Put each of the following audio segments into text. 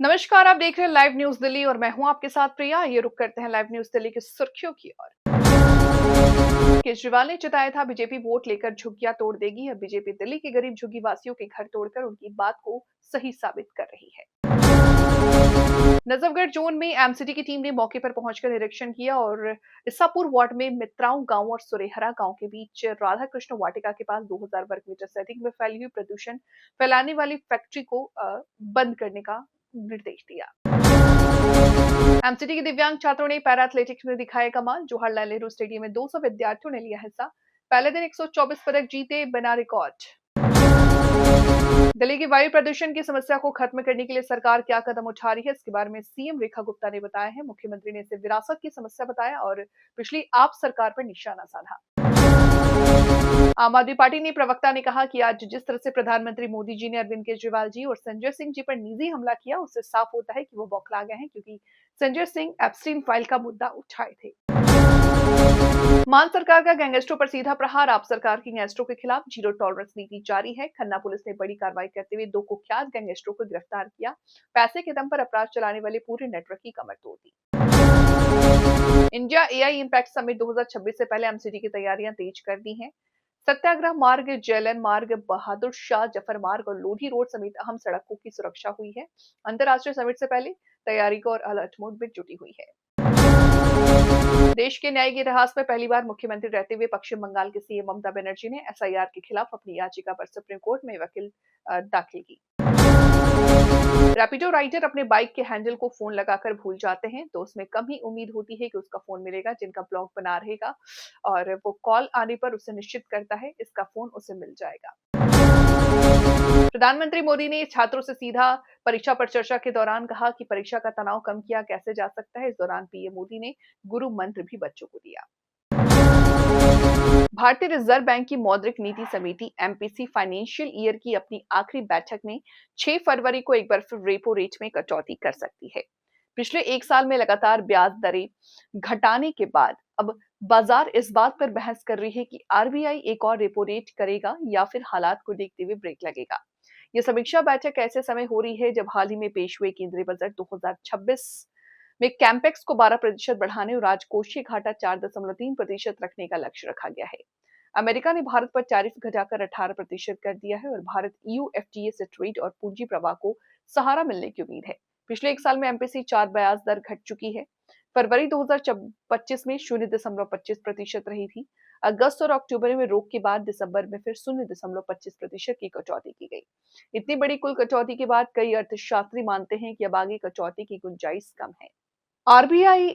नमस्कार, आप देख रहे हैं लाइव न्यूज दिल्ली और मैं हूं आपके साथ प्रिया। ये रुक करते हैं लाइव न्यूज दिल्ली की सुर्खियों की ओर। केजरीवाल ने जताया था बीजेपी वोट लेकर झुग्गियां तोड़ देगी। अब बीजेपी दिल्ली के गरीब झुग्गी वासियों के घर तोड़कर उनकी बात को सही साबित कर रही है। नजफगढ़ जोन में एमसीडी की टीम ने मौके पर पहुंचकर निरीक्षण किया और इसापुर वार्ड में मित्राओं गांव और सुरेहरा गांव के बीच राधा कृष्ण वाटिका के पास 2000 वर्ग मीटर से अधिक में फैली हुई प्रदूषण फैलाने वाली फैक्ट्री को बंद करने का निर्देश दिया। एमसीडी के दिव्यांग छात्रों ने पैरा एथलेटिक्स में दिखाया कमाल। जवाहरलाल नेहरू स्टेडियम में 200 विद्यार्थियों ने लिया हिस्सा। पहले दिन 124 पदक जीते, बना रिकॉर्ड। दिल्ली की वायु प्रदूषण की समस्या को खत्म करने के लिए सरकार क्या कदम उठा रही है, इसके बारे में सीएम रेखा गुप्ता ने बताया है। मुख्यमंत्री ने इसे विरासत की समस्या बताया और पिछली आप सरकार पर निशाना साधा। आम आदमी पार्टी ने प्रवक्ता ने कहा कि आज जिस तरह से प्रधानमंत्री मोदी जी ने अरविंद केजरीवाल जी और संजय सिंह जी पर निजी हमला किया, उससे साफ होता है कि वो बौखला गए हैं, क्योंकि संजय सिंह एप्स्टीन फाइल का मुद्दा उठाए थे। मान सरकार का गैंगस्टरों पर सीधा प्रहार। आप सरकार की गैंगस्टरों के खिलाफ जीरो टॉलरेंस नीति जारी है। खन्ना पुलिस ने बड़ी कार्रवाई करते हुए 2 कुख्यात गैंगस्टरों को गिरफ्तार किया। पैसे के दम पर अपराध चलाने वाले पूरे नेटवर्क की कमर तोड़ दी। इंडिया एआई इंपैक्ट समिट 2026 से पहले एमसीडी की तैयारियां तेज कर दी हैं। सत्याग्रह मार्ग, जेएलएन मार्ग, बहादुर शाह जफर मार्ग और लोधी रोड समेत अहम सड़कों की सुरक्षा हुई है। अंतर्राष्ट्रीय समिट से पहले तैयारी को और अलर्ट मोड में जुटी हुई है। देश के न्यायिक इतिहास में पहली बार मुख्यमंत्री रहते हुए पश्चिम बंगाल के सीएम ममता बनर्जी ने एसआईआर के खिलाफ अपनी याचिका पर सुप्रीम कोर्ट में वकील दाखिल की। रैपिडो राइडर अपने बाइक के हैंडल को फोन लगाकर भूल जाते हैं, तो उसमें कम ही उम्मीद होती है कि उसका फोन मिलेगा जिनका ब्लॉक बना रहेगा और वो कॉल आने पर उसे निश्चित करता है इसका फोन उसे मिल जाएगा। प्रधानमंत्री मोदी ने छात्रों से सीधा परीक्षा पर चर्चा के दौरान कहा कि परीक्षा का तनाव कम किया कैसे जा सकता है। इस दौरान पीएम मोदी ने गुरु मंत्र भी बच्चों को दिया। भारतीय रिजर्व बैंक की मौद्रिक नीति समिति एमपीसी फाइनेंशियल ईयर की अपनी आखिरी बैठक में 6 फरवरी को एक बार फिर रेपो रेट में कटौती कर सकती है। पिछले 1 साल में लगातार ब्याज दरें घटाने के बाद अब बाजार इस बात पर बहस कर रही है कि आरबीआई एक और रेपो रेट करेगा या फिर हालात को देखते हुए ब्रेक लगेगा। यह समीक्षा बैठक ऐसे समय हो रही है जब हाल ही में पेश हुए केंद्रीय बजट 2026 में कैंपेक्स को 12% बढ़ाने और राजकोषीय घाटा 4.3% रखने का लक्ष्य रखा गया है। अमेरिका ने भारत पर टैरिफ घटाकर 18% कर दिया है और भारत ईयू एफटीए से ट्रेड और पूंजी प्रवाह को सहारा मिलने की उम्मीद है। पिछले 1 साल में एमपीसी 4 ब्याज दर घट चुकी है। फरवरी 2025 में 0.25% रही थी। अगस्त और अक्टूबर में रोक के बाद दिसंबर में फिर 0.25% की कटौती की गई। इतनी बड़ी कुल कटौती के बाद कई अर्थशास्त्री मानते हैं कि अब आगे कटौती की गुंजाइश कम है। आरबीआई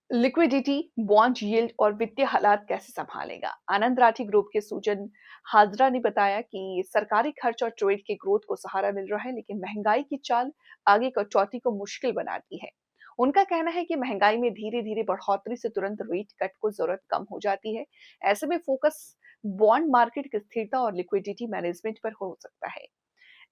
लिक्विडिटी, बॉन्ड यील्ड और वित्तीय हालात कैसे संभालेगा? आनंद राठी ग्रुप के सुजन हाजरा ने बताया कि सरकारी खर्च और ट्रेड के ग्रोथ को सहारा मिल रहा है, लेकिन महंगाई की चाल आगे कटौती को मुश्किल बनाती है। उनका कहना है कि महंगाई में धीरे-धीरे बढ़ोतरी से तुरंत रेट कट को जरूरत कम हो जाती है। ऐसे में फोकस बॉन्ड मार्केट की स्थिरता और लिक्विडिटी मैनेजमेंट पर हो सकता है।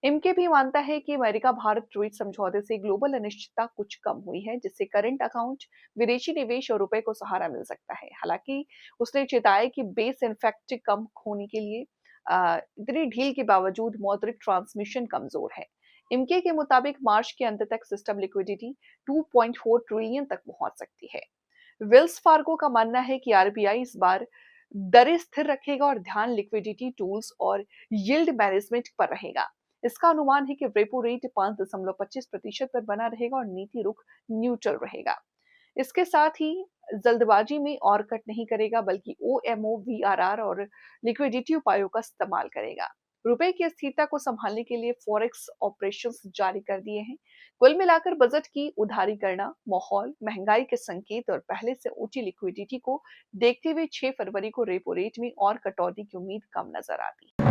इनके भी मानता है कि अमेरिका भारत ट्रेड समझौते से ग्लोबल अनिश्चितता कुछ कम हुई है, जिससे करंट अकाउंट, विदेशी निवेश और रुपए को सहारा मिल सकता है। हालांकि उसने चेताया कि बेस इफेक्ट कम होने के लिए इतनी ढील के बावजूद मौद्रिक ट्रांसमिशन कमजोर है। इनके के मुताबिक मार्च के अंत तक सिस्टम लिक्विडिटी 2.4 ट्रिलियन तक पहुंच सकती है। वेल्स फार्गो का मानना है कि आरबीआई इस बार दरें स्थिर रखेगा और ध्यान लिक्विडिटी टूल्स और यील्ड मैनेजमेंट पर रहेगा। इसका अनुमान है कि रेपो रेट 5.25% पर बना रहेगा और नीति रुख न्यूट्रल रहेगा। इसके साथ ही जल्दबाजी में और कट नहीं करेगा, बल्कि ओएमओ, वीआरआर और लिक्विडिटी उपायों का इस्तेमाल करेगा। रुपए की स्थिरता को संभालने के लिए फॉरेक्स ऑपरेशंस जारी कर दिए हैं। कुल मिलाकर बजट की उधारी करना, माहौल, महंगाई के संकेत और पहले से ऊंची लिक्विडिटी को देखते हुए 6 फरवरी को रेपो रेट में और कटौती की उम्मीद कम नजर आती है।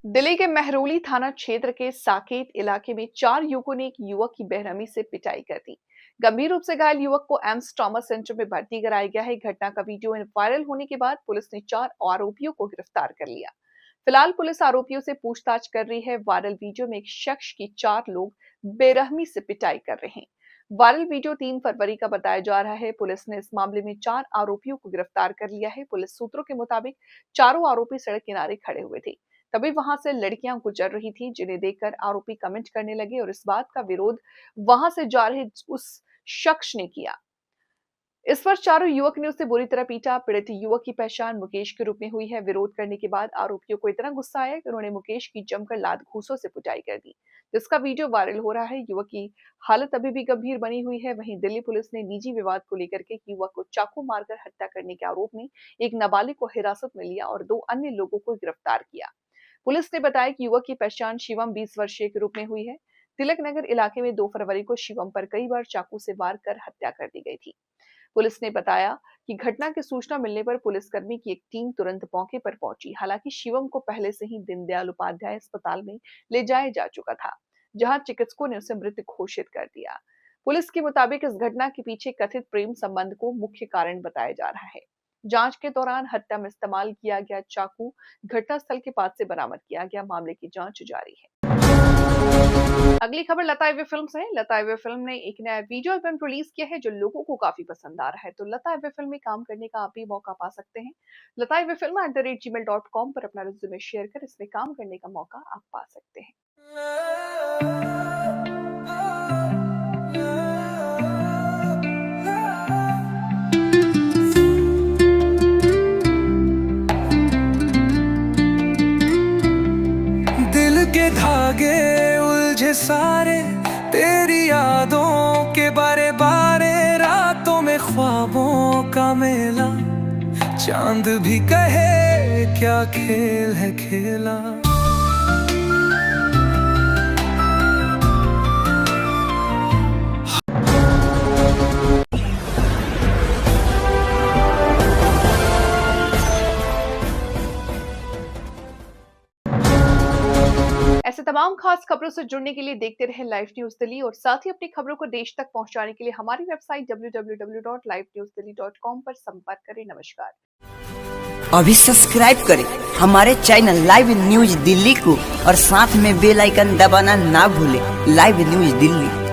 दिल्ली के मेहरौली थाना क्षेत्र के साकेत इलाके में 4 युवकों ने एक युवक की बेरहमी से पिटाई कर दी। गंभीर रूप से घायल युवक को एम्स ट्रॉमा सेंटर में भर्ती कराया गया है। घटना का वीडियो वायरल होने के बाद पुलिस ने 4 आरोपियों को गिरफ्तार कर लिया। फिलहाल पुलिस आरोपियों से पूछताछ कर रही है। वायरल वीडियो में एक शख्स की 4 लोग बेरहमी से पिटाई कर रहे हैं। वायरल वीडियो 3 फरवरी का बताया जा रहा है। पुलिस ने इस मामले में 4 आरोपियों को गिरफ्तार कर लिया है। पुलिस सूत्रों के मुताबिक चारों आरोपी सड़क किनारे खड़े हुए थे। तभी वहां से लड़कियां गुजर रही थी, जिन्हें देखकर आरोपी कमेंट करने लगे और इस बात का विरोध वहां से जा रहे उस शख्स ने किया। इस पर चारों युवक ने उसे बुरी तरह पीटा। पीड़ित युवक की पहचान मुकेश के रूप में हुई है। विरोध करने के बाद आरोपियों को इतना गुस्सा आया कि उन्होंने मुकेश की जमकर लात घूंसों से पिटाई कर दी, जिसका वीडियो वायरल हो रहा है। युवक की हालत अभी भी गंभीर बनी हुई है। वहीं दिल्ली पुलिस ने निजी विवाद को लेकर के युवक को चाकू मारकर हत्या करने के आरोप में एक नाबालिग को हिरासत में लिया और 2 अन्य लोगों को गिरफ्तार किया। पुलिस ने बताया कि युवक की पहचान शिवम 20 वर्षीय के रूप में हुई है। तिलक नगर इलाके में 2 फरवरी को शिवम पर कई बार चाकू से वार कर हत्या कर दी गई थी। पुलिस ने बताया कि घटना की सूचना मिलने पर पुलिसकर्मी की एक टीम तुरंत मौके पर पहुंची। हालांकि शिवम को पहले से ही दीनदयाल उपाध्याय अस्पताल में ले जाया जा चुका था, जहां चिकित्सकों ने उसे मृत घोषित कर दिया। पुलिस के मुताबिक इस घटना के पीछे कथित प्रेम संबंध को मुख्य कारण बताया जा रहा है। जांच के दौरान हत्या में इस्तेमाल किया गया चाकू घटनास्थल के पास से बरामद किया गया। मामले की जांच जारी है। अगली खबर लता एवे फिल्म से है। लता एवे फिल्म ने एक नया वीडियो एल्बम रिलीज किया है, जो लोगों को काफी पसंद आ रहा है। तो लता एवे फिल्म में काम करने का आप भी मौका पा सकते हैं। लता एवे फिल्म @gmail.com पर अपना रिज्यूमे शेयर कर इसमें काम करने का मौका आप पा सकते हैं। दिल के धागे उलझे सारे तेरी यादों के बारे बारे, रातों में ख्वाबों का मेला, चांद भी कहे क्या खेल है खेला। ऐसे तमाम खास खबरों से जुड़ने के लिए देखते रहें लाइव न्यूज दिल्ली और साथ ही अपनी खबरों को देश तक पहुंचाने के लिए हमारी वेबसाइट www.livenewsdelhi.com पर संपर्क करें। नमस्कार। अभी सब्सक्राइब करें हमारे चैनल लाइव न्यूज दिल्ली को और साथ में बेल आइकन दबाना ना भूलें। Live news Delhi.